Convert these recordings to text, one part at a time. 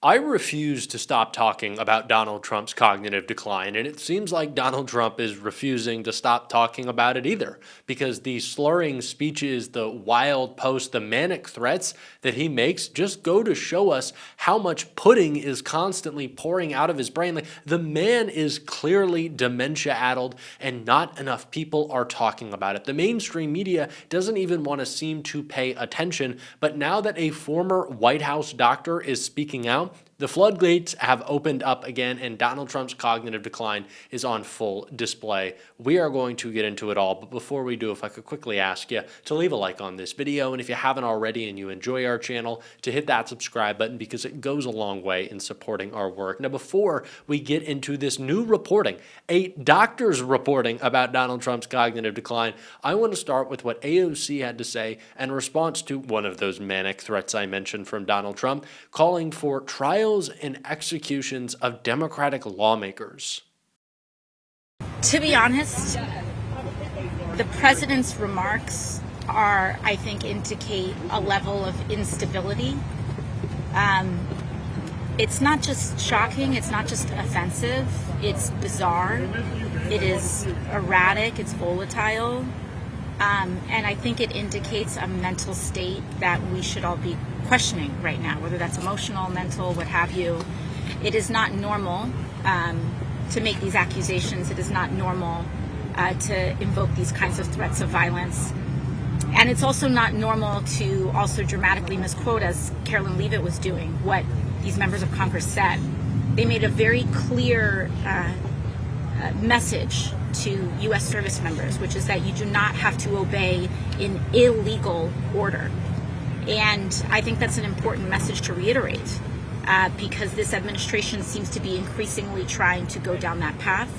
I refuse to stop talking about Donald Trump's cognitive decline, and it seems like Donald Trump is refusing to stop talking about it either, because the slurring speeches, the wild posts, the manic threats that he makes just go to show us how much pudding is constantly pouring out of his brain. Like, the man is clearly dementia-addled, and not enough people are talking about it. The mainstream media doesn't even want to seem to pay attention, but now that a former White House doctor is speaking out, the floodgates have opened up again, and Donald Trump's cognitive decline is on full display. We are going to get into it all, but before we do, if I could quickly ask you to leave a like on this video, and if you haven't already and you enjoy our channel, to hit that subscribe button, because it goes a long way in supporting our work. Now, before we get into this new reporting, a doctor's reporting about Donald Trump's cognitive decline, I want to start with what AOC had to say in response to one of those manic threats I mentioned from Donald Trump, calling for trials and executions of Democratic lawmakers. To be honest, the president's remarks I think, indicate a level of instability. It's not just shocking, it's not just offensive, it's bizarre, it is erratic, it's volatile, and I think it indicates a mental state that we should all be questioning right now, whether that's emotional, mental, what have you. It is not normal to make these accusations. It is not normal to invoke these kinds of threats of violence. And it's also not normal to also dramatically misquote, as Carolyn Leavitt was doing, what these members of Congress said. They made a very clear message to U.S. service members, which is that you do not have to obey an illegal order. And I think that's an important message to reiterate because this administration seems to be increasingly trying to go down that path.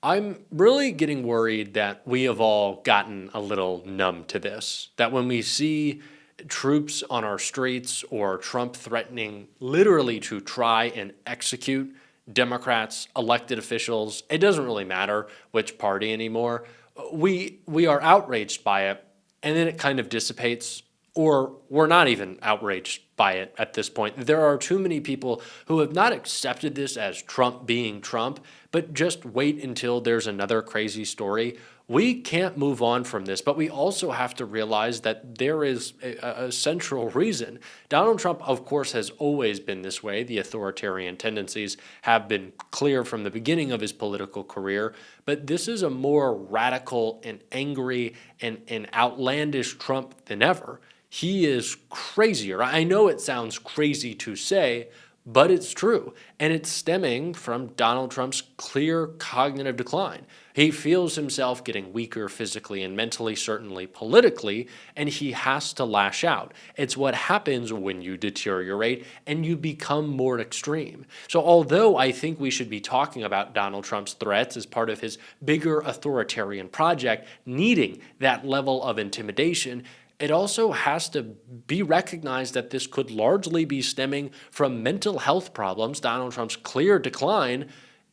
I'm really getting worried that we have all gotten a little numb to this, that when we see troops on our streets or Trump threatening literally to try and execute Democrats, elected officials, it doesn't really matter which party anymore. We are outraged by it, and then it kind of dissipates, or we're not even outraged by it at this point. There are too many people who have not accepted this as Trump being Trump, but just wait until there's another crazy story. We can't move on from this, but we also have to realize that there is a central reason. Donald Trump, of course, has always been this way. The authoritarian tendencies have been clear from the beginning of his political career, but this is a more radical and angry and outlandish Trump than ever. He is crazier. I know it sounds crazy to say, but it's true, and it's stemming from Donald Trump's clear cognitive decline. He feels himself getting weaker physically and mentally, certainly politically, and he has to lash out. It's what happens when you deteriorate and you become more extreme. So although I think we should be talking about Donald Trump's threats as part of his bigger authoritarian project, needing that level of intimidation, it also has to be recognized that this could largely be stemming from mental health problems, Donald Trump's clear decline,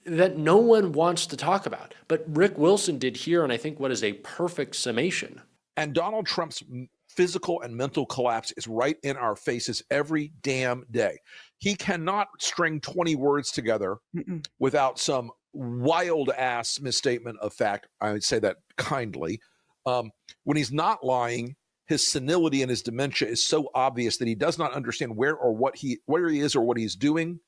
that no one wants to talk about. But Rick Wilson did here, and I think what is a perfect summation. And Donald Trump's physical and mental collapse is right in our faces every damn day. He cannot string 20 words together without some wild-ass misstatement of fact. I would say that kindly. When he's not lying, his senility and his dementia is so obvious that he does not understand where he is or what he's doing.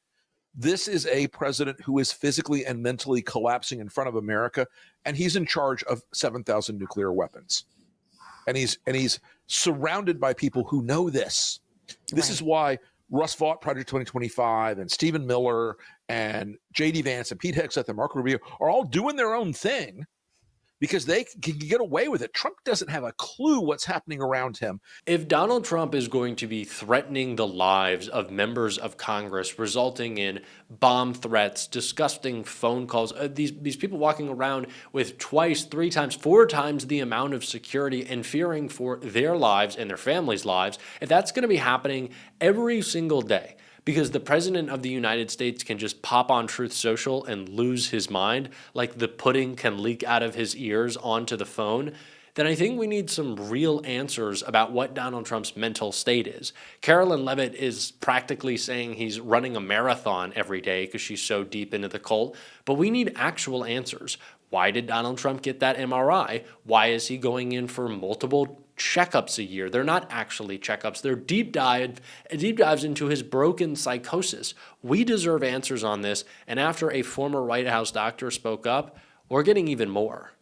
This is a president who is physically and mentally collapsing in front of America, and he's in charge of 7,000 nuclear weapons. And he's surrounded by people who know this. This is why Russ Vought, Project 2025, and Stephen Miller, and J.D. Vance, and Pete Hegseth, and Marco Rubio are all doing their own thing, because they can get away with it. Trump doesn't have a clue what's happening around him. If Donald Trump is going to be threatening the lives of members of Congress, resulting in bomb threats, disgusting phone calls, these people walking around with twice, 3 times, 4 times the amount of security and fearing for their lives and their families' lives, if that's going to be happening every single day, because the president of the United States can just pop on Truth Social and lose his mind, like the pudding can leak out of his ears onto the phone, then I think we need some real answers about what Donald Trump's mental state is. Carolyn Levitt is practically saying he's running a marathon every day because she's so deep into the cult, but we need actual answers. Why did Donald Trump get that MRI? Why is he going in for multiple checkups a year? They're not actually checkups. They're deep dives into his broken psychosis. We deserve answers on this, and after a former White House doctor spoke up, we're getting even more.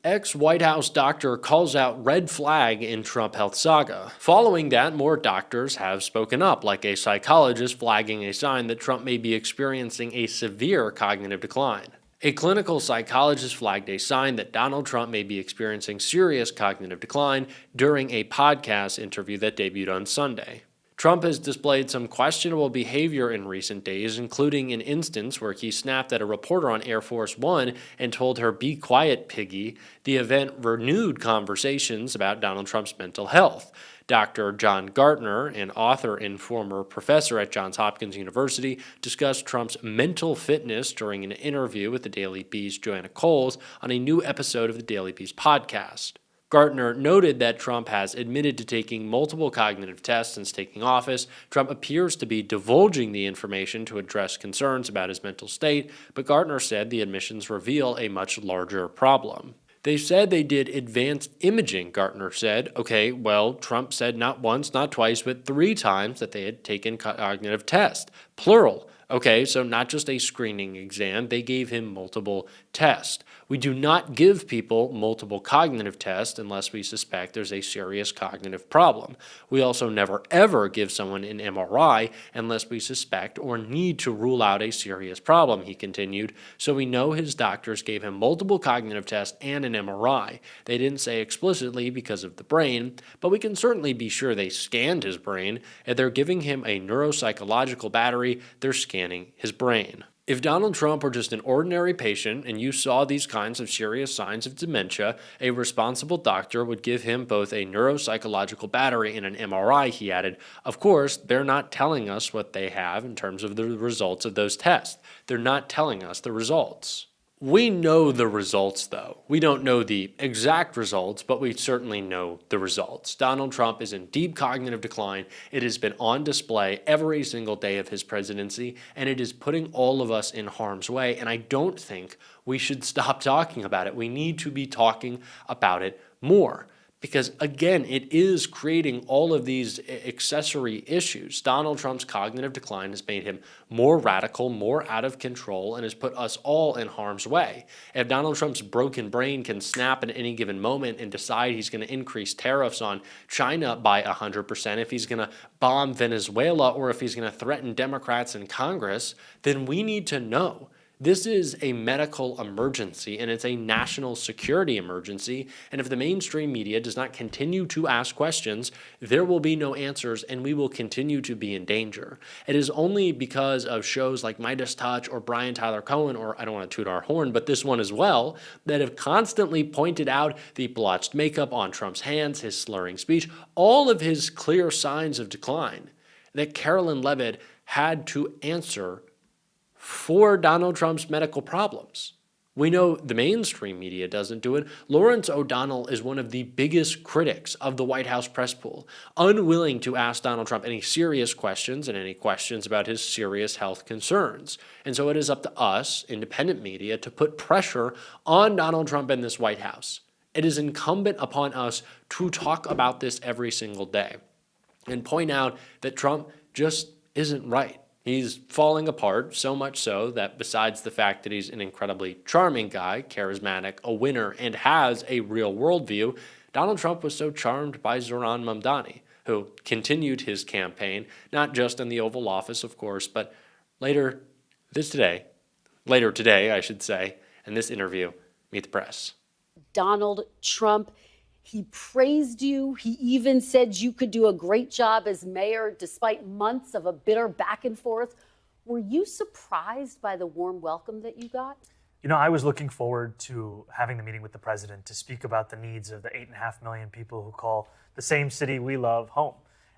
Ex-White House doctor calls out red flag in Trump health saga. Following that, more doctors have spoken up, like a psychologist flagging a sign that Trump may be experiencing a severe cognitive decline. A clinical psychologist flagged a sign that Donald Trump may be experiencing serious cognitive decline during a podcast interview that debuted on Sunday. Trump has displayed some questionable behavior in recent days, including an instance where he snapped at a reporter on Air Force One and told her, "Be quiet, piggy." The event renewed conversations about Donald Trump's mental health. Dr. John Gartner, an author and former professor at Johns Hopkins University, discussed Trump's mental fitness during an interview with the Daily Beast's Joanna Coles on a new episode of the Daily Beast podcast. Gartner noted that Trump has admitted to taking multiple cognitive tests since taking office. Trump appears to be divulging the information to address concerns about his mental state, but Gartner said the admissions reveal a much larger problem. They said they did advanced imaging, Gartner said. Okay, well, Trump said not once, not twice, but 3 times that they had taken cognitive tests, plural. Okay, so not just a screening exam, they gave him multiple tests. We do not give people multiple cognitive tests unless we suspect there's a serious cognitive problem. We also never ever give someone an MRI unless we suspect or need to rule out a serious problem, he continued. So we know his doctors gave him multiple cognitive tests and an MRI. They didn't say explicitly because of the brain, but we can certainly be sure they scanned his brain, and they're giving him a neuropsychological battery. They're scanning his brain. If Donald Trump were just an ordinary patient and you saw these kinds of serious signs of dementia, a responsible doctor would give him both a neuropsychological battery and an MRI, he added. Of course, they're not telling us what they have in terms of the results of those tests. They're not telling us the results. We know the results, though. We don't know the exact results, but we certainly know the results. Donald Trump is in deep cognitive decline. It has been on display every single day of his presidency, and it is putting all of us in harm's way. And I don't think we should stop talking about it. We need to be talking about it more. Because, again, it is creating all of these accessory issues. Donald Trump's cognitive decline has made him more radical, more out of control, and has put us all in harm's way. If Donald Trump's broken brain can snap at any given moment and decide he's going to increase tariffs on China by 100%, if he's going to bomb Venezuela, or if he's going to threaten Democrats in Congress, then we need to know. This is a medical emergency, and it's a national security emergency, and if the mainstream media does not continue to ask questions, there will be no answers, and we will continue to be in danger. It is only because of shows like Midas Touch or Brian Tyler Cohen, or I don't want to toot our horn, but this one as well, that have constantly pointed out the blotched makeup on Trump's hands, his slurring speech, all of his clear signs of decline, that Carolyn Levitt had to answer for Donald Trump's medical problems. We know the mainstream media doesn't do it. Lawrence O'Donnell is one of the biggest critics of the White House press pool, unwilling to ask Donald Trump any serious questions and any questions about his serious health concerns. And so it is up to us, independent media, to put pressure on Donald Trump and this White House. It is incumbent upon us to talk about this every single day and point out that Trump just isn't right. He's falling apart, so much so that besides the fact that he's an incredibly charming guy, charismatic, a winner, and has a real worldview, Donald Trump was so charmed by Zohran Mamdani, who continued his campaign, not just in the Oval Office, of course, but later today, I should say, in this interview, Meet the Press. Donald Trump, he praised you. He even said you could do a great job as mayor despite months of a bitter back and forth. Were you surprised by the warm welcome that you got? You know, I was looking forward to having the meeting with the president to speak about the needs of the 8.5 million people who call the same city we love home,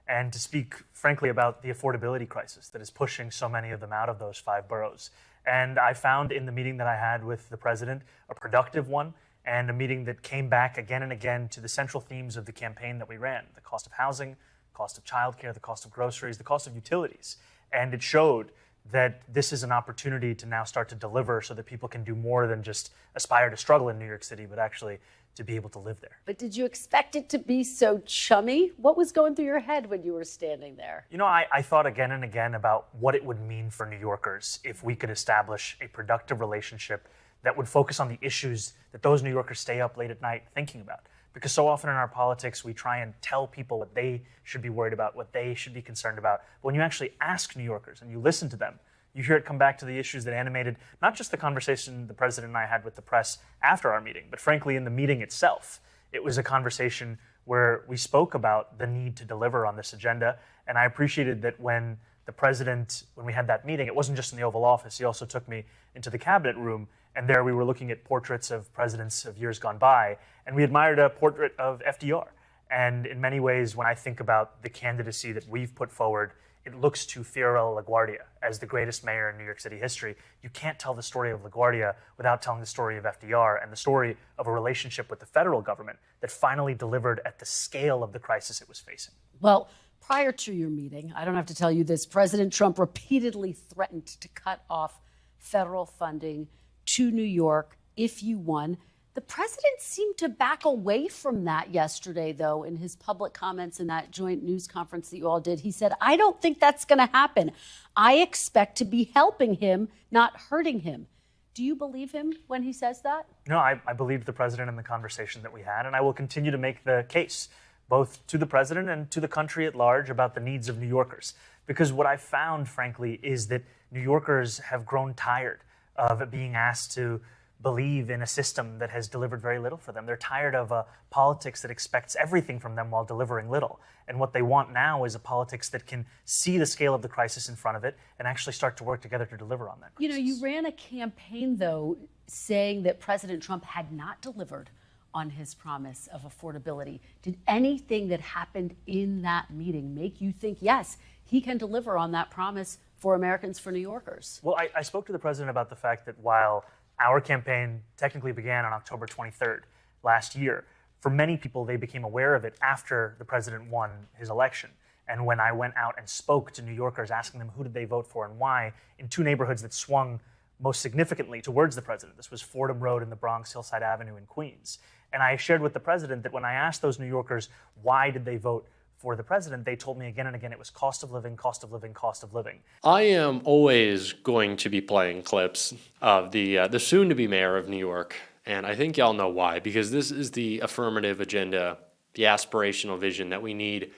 and to speak, frankly, about the affordability crisis that is pushing so many of them out of those 5 boroughs. And I found in the meeting that I had with the president a productive one, and a meeting that came back again and again to the central themes of the campaign that we ran: the cost of housing, cost of childcare, the cost of groceries, the cost of utilities. And it showed that this is an opportunity to now start to deliver so that people can do more than just aspire to struggle in New York City, but actually to be able to live there. But did you expect it to be so chummy? What was going through your head when you were standing there? You know, I thought again and again about what it would mean for New Yorkers if we could establish a productive relationship that would focus on the issues that those New Yorkers stay up late at night thinking about. Because so often in our politics, we try and tell people what they should be worried about, what they should be concerned about. But when you actually ask New Yorkers and you listen to them, you hear it come back to the issues that animated not just the conversation the president and I had with the press after our meeting, but frankly in the meeting itself. It was a conversation where we spoke about the need to deliver on this agenda. And I appreciated that when the president, when we had that meeting, it wasn't just in the Oval Office. He also took me into the cabinet room. And there we were looking at portraits of presidents of years gone by. And we admired a portrait of FDR. And in many ways, when I think about the candidacy that we've put forward, it looks to Fiorello LaGuardia as the greatest mayor in New York City history. You can't tell the story of LaGuardia without telling the story of FDR and the story of a relationship with the federal government that finally delivered at the scale of the crisis it was facing. Well, prior to your meeting, I don't have to tell you this, President Trump repeatedly threatened to cut off federal funding to New York if you won. The president seemed to back away from that yesterday, though, in his public comments in that joint news conference that you all did. He said, I don't think that's going to happen. I expect to be helping him, not hurting him. Do you believe him when he says that? No, I believed the president in the conversation that we had, and I will continue to make the case, both to the president and to the country at large, about the needs of New Yorkers. Because what I found, frankly, is that New Yorkers have grown tired of being asked to believe in a system that has delivered very little for them. They're tired of a politics that expects everything from them while delivering little. And what they want now is a politics that can see the scale of the crisis in front of it and actually start to work together to deliver on that crisis. You know, you ran a campaign, though, saying that President Trump had not delivered on his promise of affordability. Did anything that happened in that meeting make you think, yes, he can deliver on that promise for Americans, for New Yorkers? Well, I spoke to the president about the fact that while our campaign technically began on October 23rd last year, for many people, they became aware of it after the president won his election. And when I went out and spoke to New Yorkers, asking them who did they vote for and why, in two neighborhoods that swung most significantly towards the president. This was Fordham Road in the Bronx, Hillside Avenue in Queens. And I shared with the president that when I asked those New Yorkers why did they vote for the president, they told me again and again it was cost of living, cost of living, cost of living. I am always going to be playing clips of the soon-to-be mayor of New York, and I think y'all know why, because this is the affirmative agenda, the aspirational vision that we need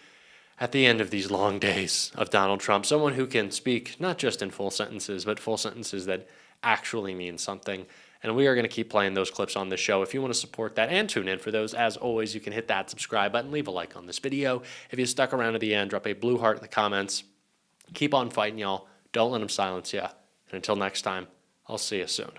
at the end of these long days of Donald Trump. Someone who can speak not just in full sentences, but full sentences that actually mean something. And we are going to keep playing those clips on this show. If you want to support that and tune in for those, as always, you can hit that subscribe button, leave a like on this video. If you stuck around to the end, drop a blue heart in the comments. Keep on fighting, y'all. Don't let them silence you. And until next time, I'll see you soon.